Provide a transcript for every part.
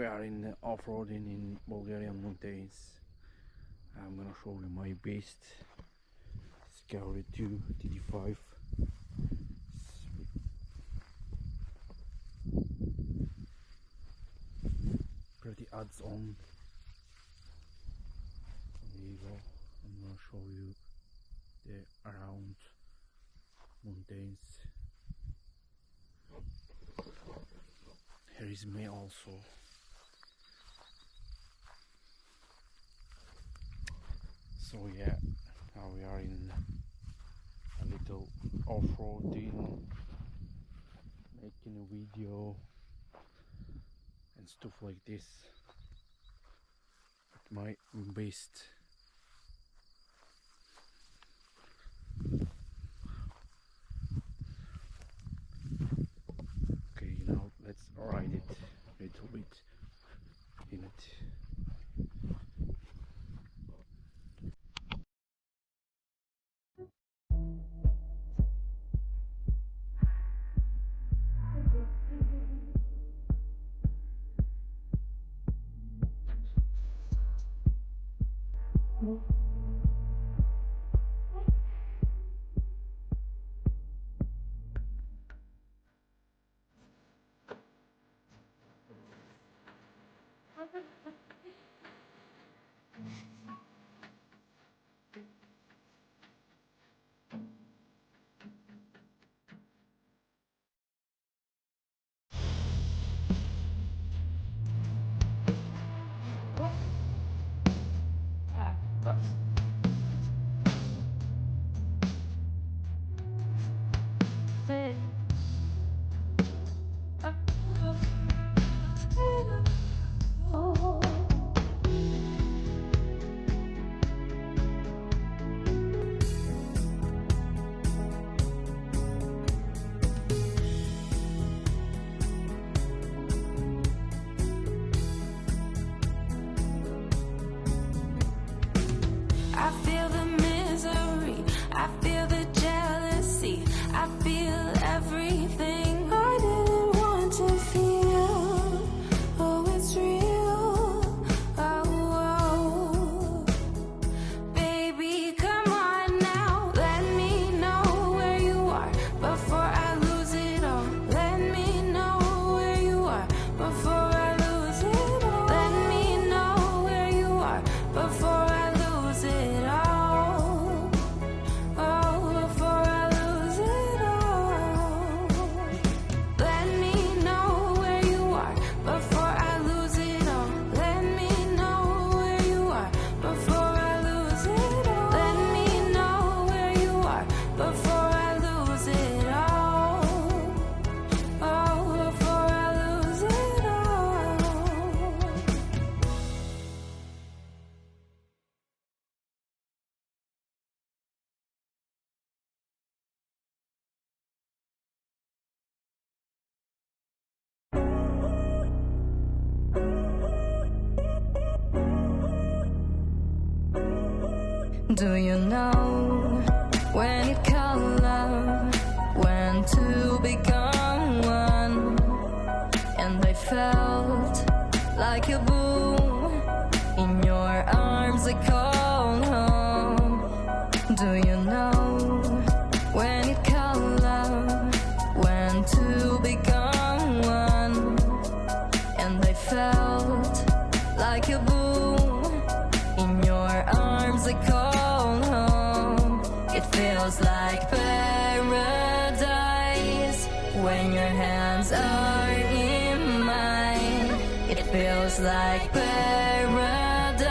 We are in off-roading in Bulgarian mountains. I'm gonna show you my beast Discovery 2 TD5. Pretty odds on. There you go. I'm gonna show you the around mountains. Here is me also. So yeah, now we are in a little off-roading, making a video and stuff like this with my beast. Okay, now let's ride it a little bit in it. I feel the misery, I feel the jealousy, I feel everything I didn't want to feel. Oh, it's real. Oh, baby, come on now. Let me know where you are before I lose it all. Let me know where you are before I lose it all. Let me know where you are before I lose it all. Oh, before I lose it all. Let me know where you are before I lose it all. Let me know where you are before I lose it all. Let me know where you are before I lose it all. Oh, before I lose it all. Do you know when you call love, when to become one? And I felt like a boom in your arms, I called home. Do you know when you call love, when to become one? And I felt like a boom in your arms, I called home. It feels like paradise when your hands are in mine. It feels like paradise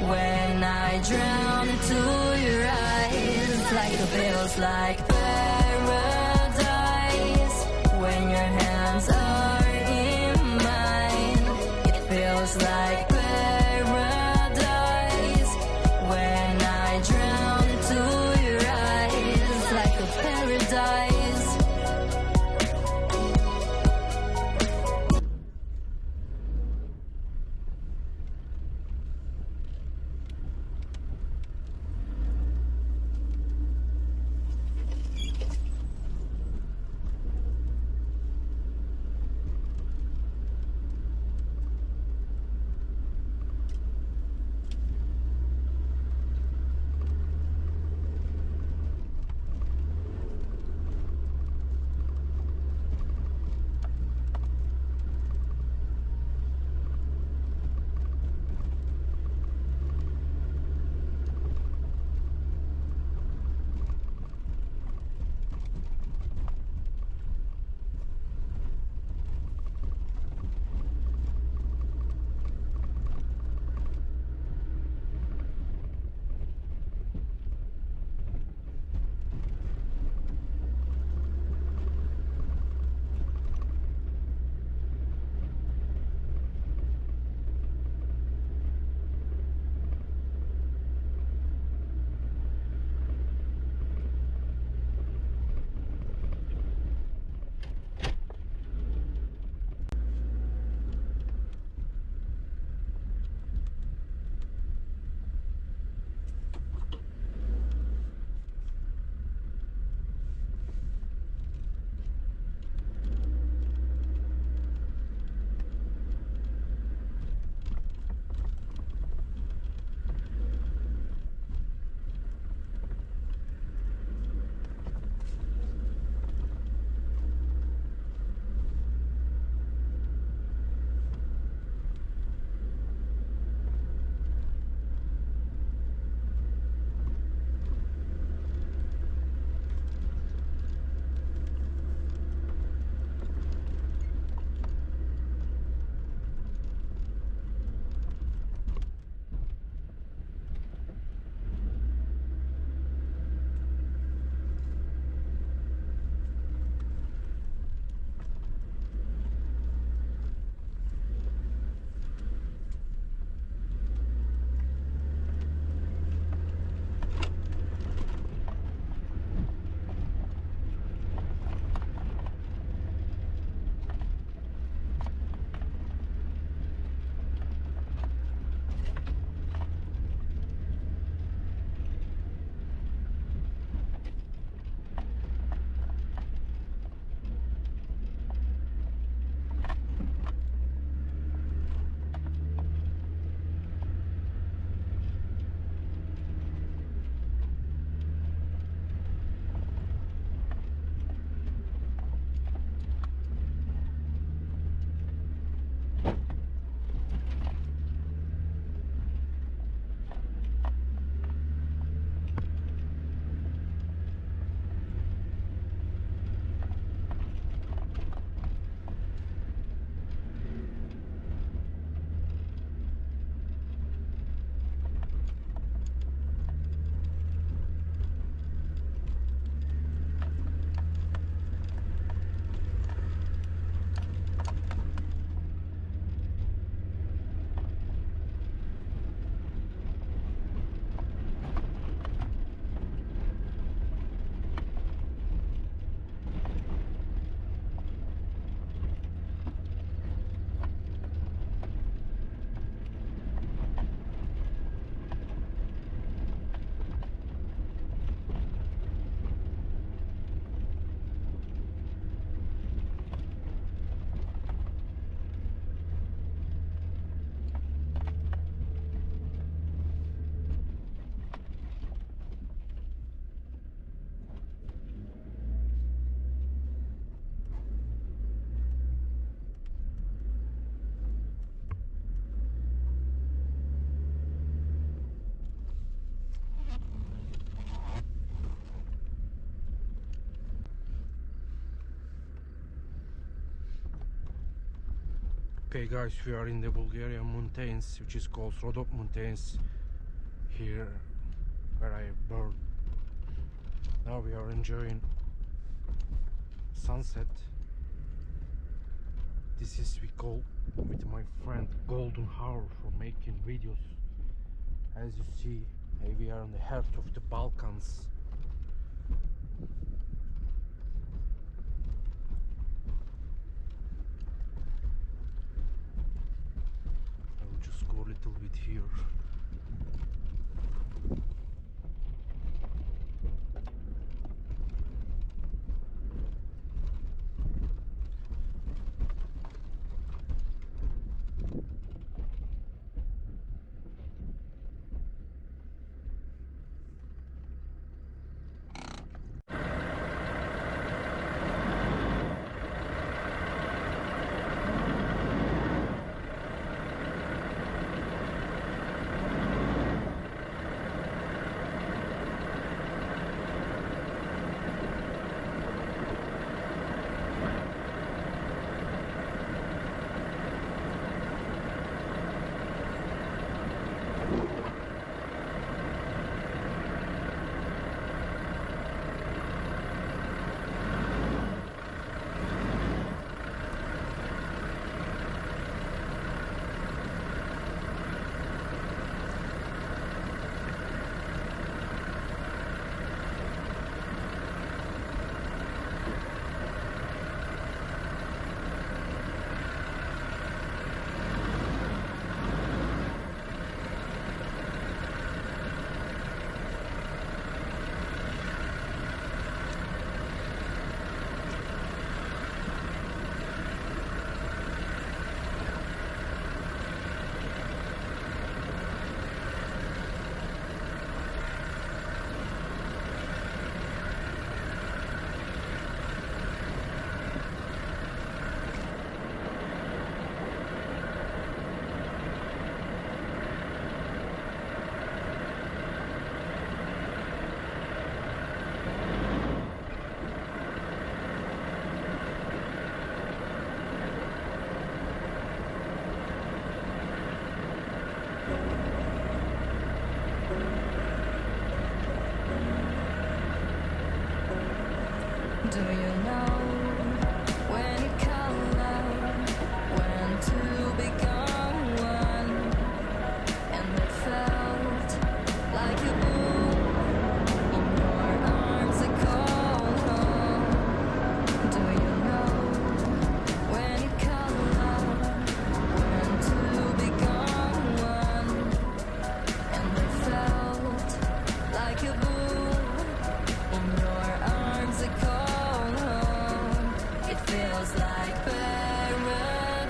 when I drown into your eyes. Like it feels like paradise when your hands are in mine. It feels like paradise when I drown into your eyes. Like a paradise. Okay guys, we are in the Bulgarian mountains, which is called Rodop Mountains, here where I born. Now we are enjoying sunset. This is we call with my friend golden hour for making videos. As you see, we are in the heart of the Balkans. I will just go a little bit here. Do you know when you call out, when to become one? And it felt like you blew in your arms, a cold home. Do you know when you call out, when to become one? And it felt like you blew in your arms, a cold. Feels like paradise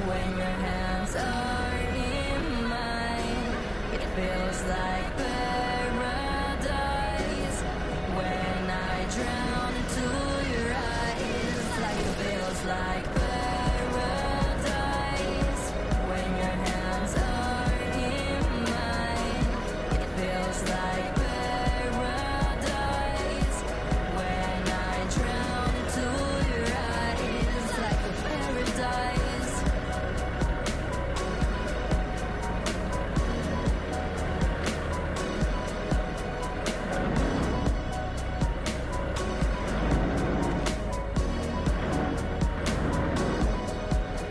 when your hands are in mine. It feels like paradise when I drown into your eyes. Like it feels like paradise when your hands are in mine. It feels like paradise when I drown into your eyes, like a paradise.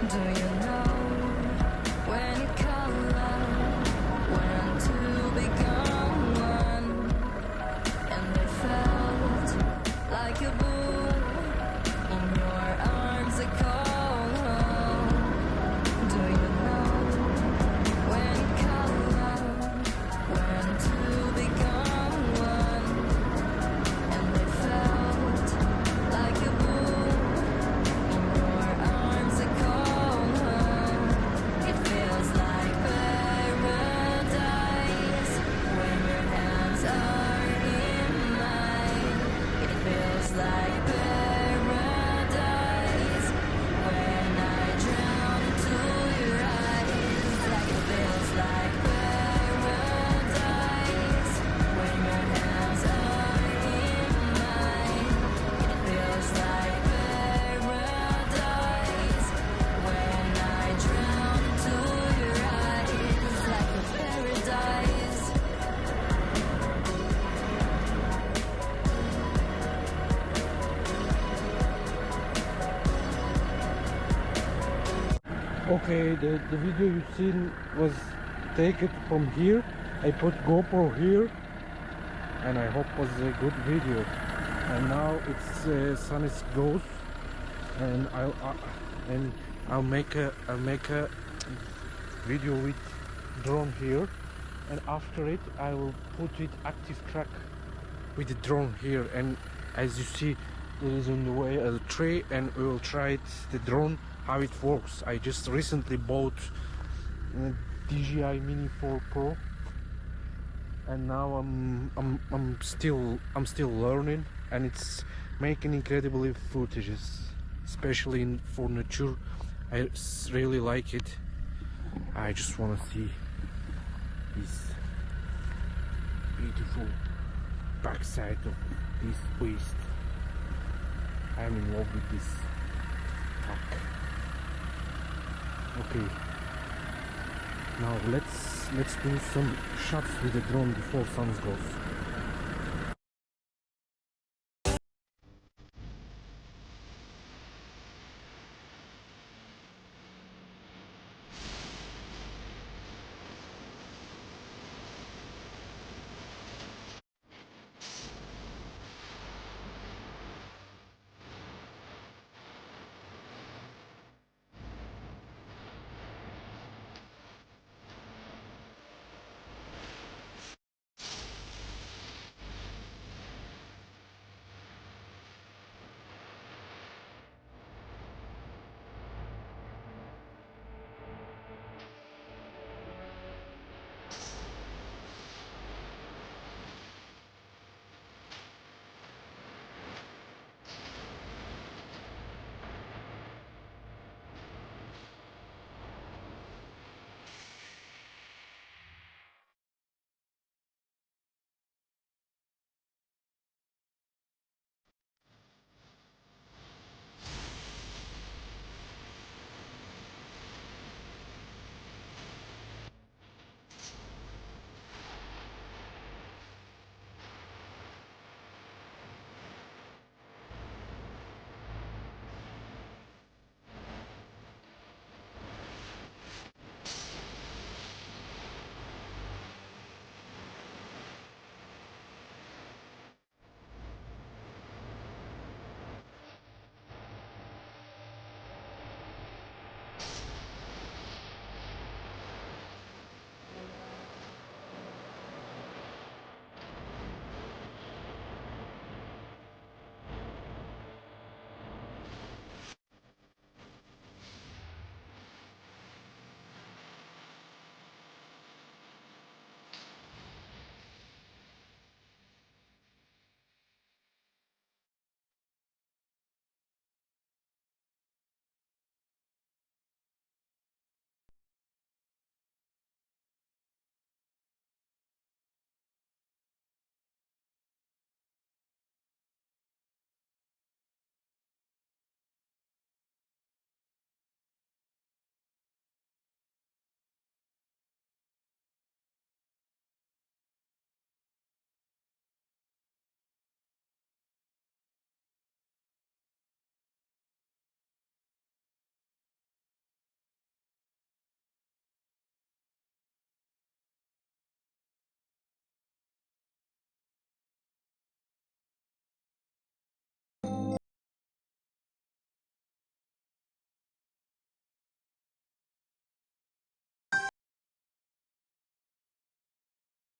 Do you know when you call out, when to become one? And it felt like a boom in your arms, a cold home. Do you know when you call out, when to become one? And it felt like a boom in your arms, a cold home. It feels like paradise when your hands are in mine. It feels like Okay, the video you've seen was taken from here. I put GoPro here, and I hope it was a good video. And now it's sun is goes, and I'll make a video with drone here, and after it I will put it active track with the drone here. And as you see, there is on the way a tree, and we will try it, the drone, how it works. I just recently bought DJI Mini 4 Pro, and now I'm still learning, and it's making incredible footages, especially for nature. I really like it. I just want to see this beautiful backside of this beast. I'm in love with this pack. Okay, now let's do some shots with the drone before sun goes.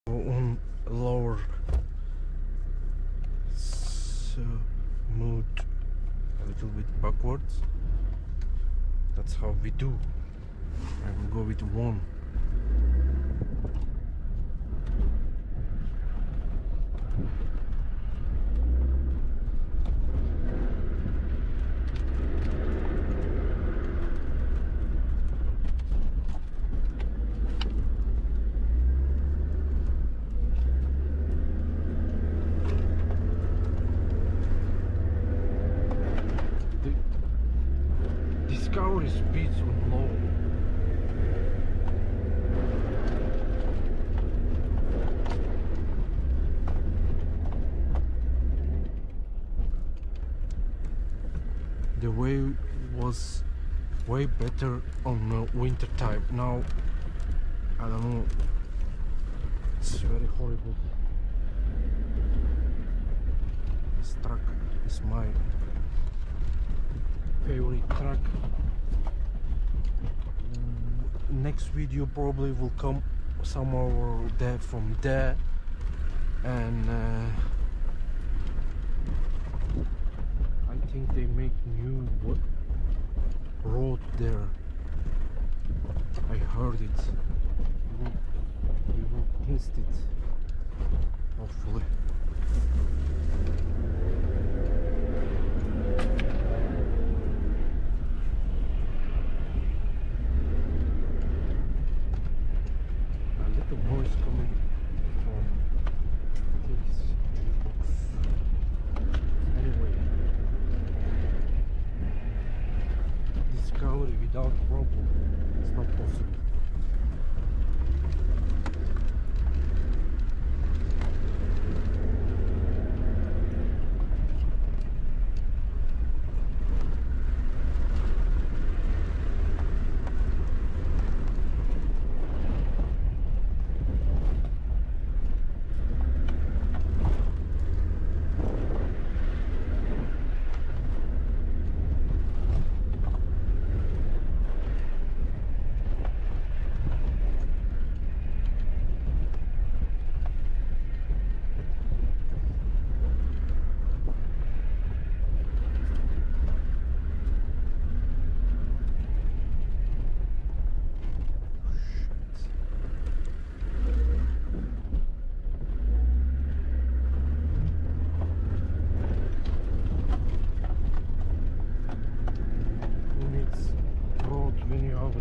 On lower, so move a little bit backwards. That's how we do. I will go with one. Discovery speeds on low. The way was way better on winter time. Now, I don't know, it's very horrible. This truck is my favorite truck. Next video probably will come somewhere there from there, and I think they make new road there. I heard it. We will test it, hopefully. A little noise coming from this box. Anyway, Discovery without problem, it's not possible.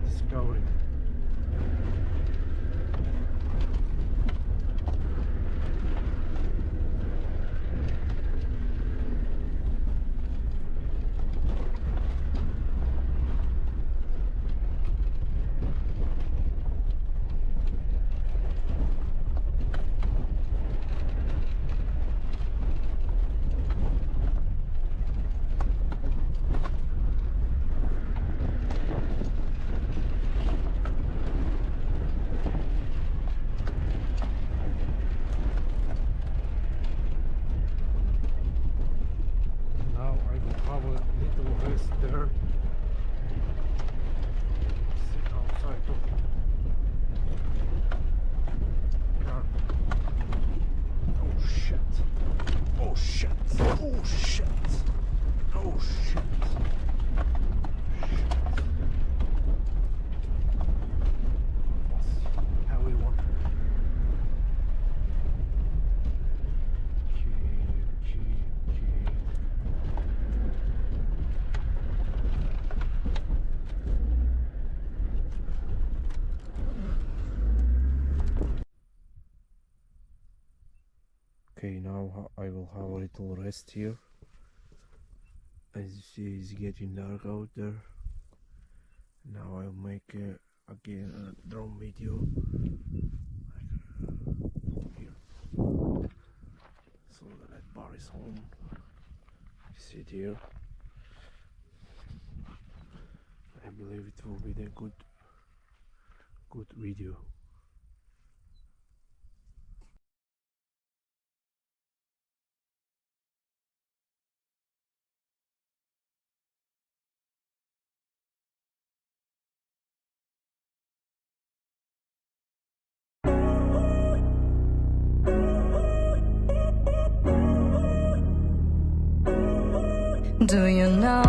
Discovery. There. Sit outside of car. Oh shit. Oh shit. Oh shit. Oh shit. Heavy one. Okay, now I will have a little rest here. As you see, it's getting dark out there. Now I'll make again a drone video. Here. So the red bar is home. You see it here. I believe it will be a good video. Do you know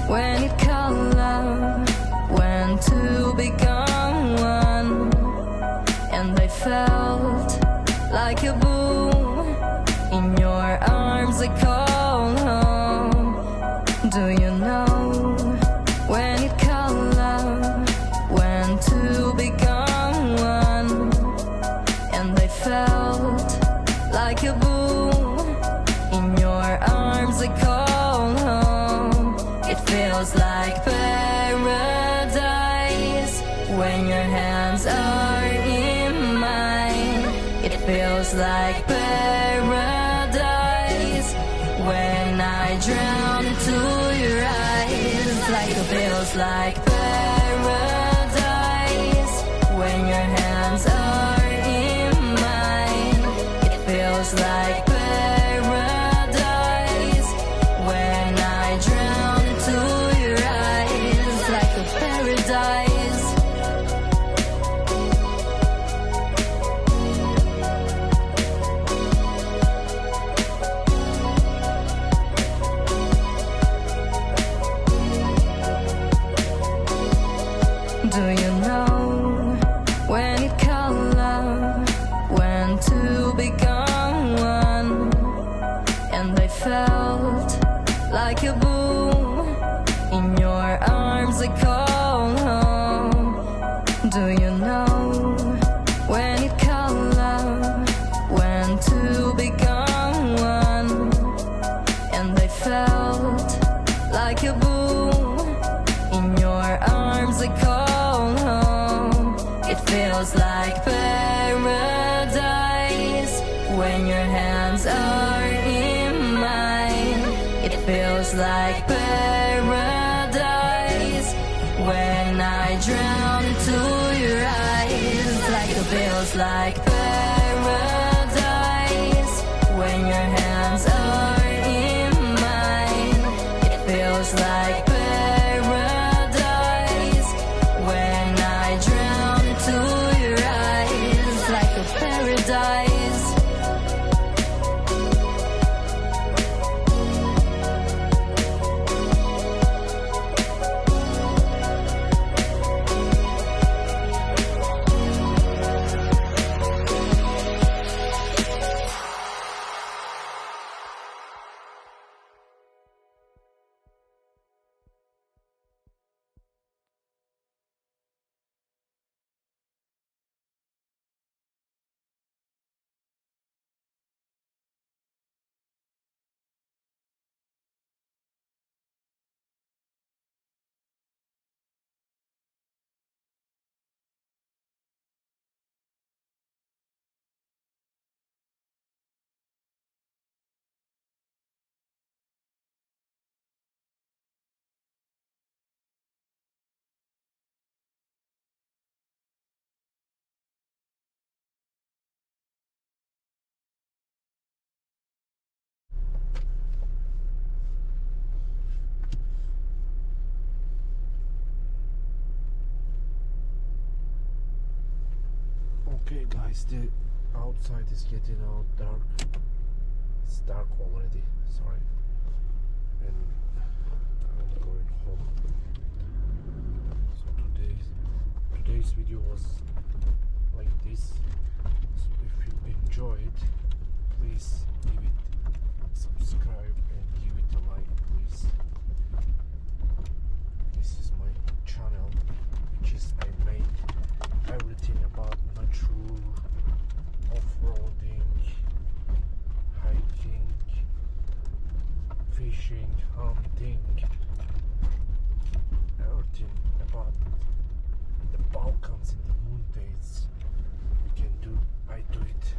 when it called love, when two become one? And I felt like a boom in your arms, I call home. Do you know when it called love, when two become one? And I felt like a boom in your arms, I call. It feels like paradise when your hands are in mine. It feels like paradise when I drown into your eyes. Like it feels like paradise when your hands are in mine. It feels like paradise when I drown into your eyes. Like a paradise. Do you know when it called love, when two become one? And I felt like a boom in your arms. I call home. Do you know when it called love, when two become one? And I felt like a boom in your arms. I call home. It feels like paradise when your hands are in mine. It feels like paradise when I drown into your eyes. Like it feels like paradise when your hands are in mine. It feels like paradise when I drown into your eyes. Like a paradise. Okay guys, the outside is getting out dark. It's dark already, sorry. And I'm going home. So today's video was like this. So if you enjoyed, please give it subscribe and give it a like, please. This is my channel, which is I made everything about nature, off-roading, hiking, fishing, hunting, everything about the Balkans, in the mountains. We can do, I do it.